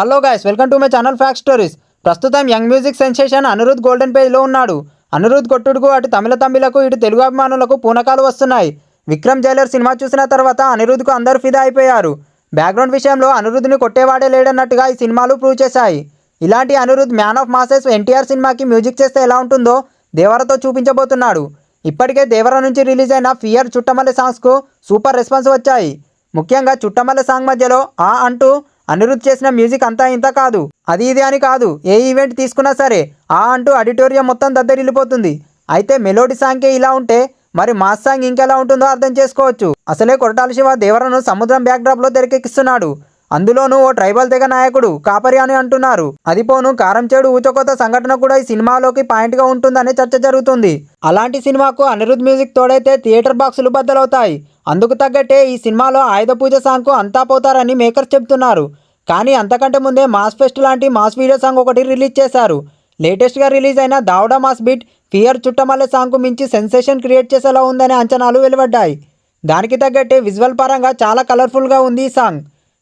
Hello guys, welcome to my channel fact stories. ప్రస్తుతం young music sensation Anirudh golden పేజ్లో ఉన్నాడు. అనిరుద్ కొట్టుడుకు అటు తమిళకు ఇటు తెలుగు అభిమానులకు పూనకాలు వస్తున్నాయి. విక్రమ్ జైలర్ సినిమా చూసిన తర్వాత అనిరుద్కు అందరూ ఫిదా అయిపోయారు. బ్యాక్గ్రౌండ్ విషయంలో అనిరుద్ని కొట్టేవాడే లేడన్నట్టుగా ఈ సినిమాలు ప్రూవ్ చేశాయి. ఇలాంటి Anirudh man of masses NTR సినిమాకి మ్యూజిక్ చేస్తే ఎలా ఉంటుందో దేవరతో చూపించబోతున్నాడు. ఇప్పటికే దేవర నుంచి రిలీజ్ అయిన ఫియర్ చుట్టమల్లె సాంగ్స్కు సూపర్ రెస్పాన్స్ వచ్చాయి. ముఖ్యంగా చుట్టమల్లె సాంగ్ మధ్యలో ఆ అంటూ అనిరుద్ చేసిన మ్యూజిక్ అంతా ఇంత కాదు, అది ఇది అని కాదు, ఏ ఈవెంట్ తీసుకున్నా సరే ఆ అంటూ ఆడిటోరియం మొత్తం దద్దరిల్లిపోతుంది. అయితే మెలోడీ సాంగ్కే ఇలా ఉంటే మరి మాస్ సాంగ్ ఇంకెలా ఉంటుందో అర్థం చేసుకోవచ్చు. అసలే కొరటాల శివ దేవరను సముద్రం బ్యాక్డ్రాప్లో తెరకెక్కిస్తున్నాడు. అందులోనూ ఓ ట్రైబల్ తెగ నాయకుడు కాపరి అని అంటున్నారు. అది పోను కారం చేడు ఊచకోత సంఘటన కూడా ఈ సినిమాలోకి పాయింట్గా ఉంటుందనే చర్చ జరుగుతుంది. అలాంటి సినిమాకు అనిరుద్ మ్యూజిక్ తోడైతే థియేటర్ బాక్సులు బద్దలవుతాయి. అందుకు తగ్గట్టే ఈ సినిమాలో ఆయుధ పూజ సాంగ్కు అంతా పోతారని మేకర్స్ చెబుతున్నారు. కానీ అంతకంటే ముందే మాస్ ఫెస్ట్ లాంటి మాస్ వీడియో సాంగ్ ఒకటి రిలీజ్ చేశారు. లేటెస్ట్గా రిలీజ్ అయిన దావుడా మాస్ బీట్ ఫియర్ చుట్టమల్లె సాంగ్కు మించి సెన్సేషన్ క్రియేట్ చేసేలా ఉందనే అంచనాలు వెలువడ్డాయి. దానికి తగ్గట్టే విజువల్ పరంగా చాలా కలర్ఫుల్గా ఉంది ఈ సాంగ్.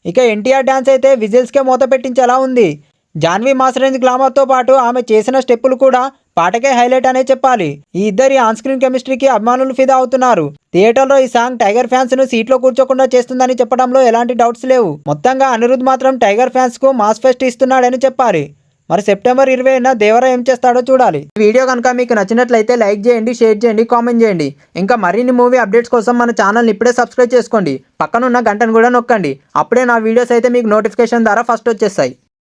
ఇక ఎన్టీఆర్ డ్యాన్స్ అయితే విజిల్స్కే మూత పెట్టించేలా ఉంది. జాన్వీ మాస్ రేంజ్ గ్లామర్తో పాటు ఆమె చేసిన స్టెప్పులు కూడా పాటకే హైలైట్ అనే చెప్పాలి. ఈ ఇద్దరి ఆన్ స్క్రీన్ కెమిస్ట్రీకి అభిమానులు ఫిదా అవుతున్నారు. థియేటర్లో ఈ సాంగ్ టైగర్ ఫ్యాన్స్ ను సీట్లో కూర్చోకుండా చేస్తుందని చెప్పడంలో ఎలాంటి డౌట్స్ లేవు. మొత్తంగా అనిరుద్ మాత్రం టైగర్ ఫ్యాన్స్ కు మాస్ ఫెస్ట్ ఇస్తున్నాడని చెప్పాలి. మరి సెప్టెంబర్ 20న దేవర ఏం చేస్తాడో చూడాలి. ఈ వీడియో కనుక మీకు నచ్చినట్లయితే లైక్ చేయండి, షేర్ చేయండి, కామెంట్ చేయండి. ఇంకా మరిన్ని మూవీ అప్డేట్స్ కోసం మన ఛానల్ని ఇప్పుడే సబ్స్క్రైబ్ చేసుకోండి. పక్కనున్న గంటను కూడా నొక్కండి. అప్పుడే నా వీడియోస్ అయితే మీకు నోటిఫికేషన్ ద్వారా ఫస్ట్ వచ్చేస్తాయి.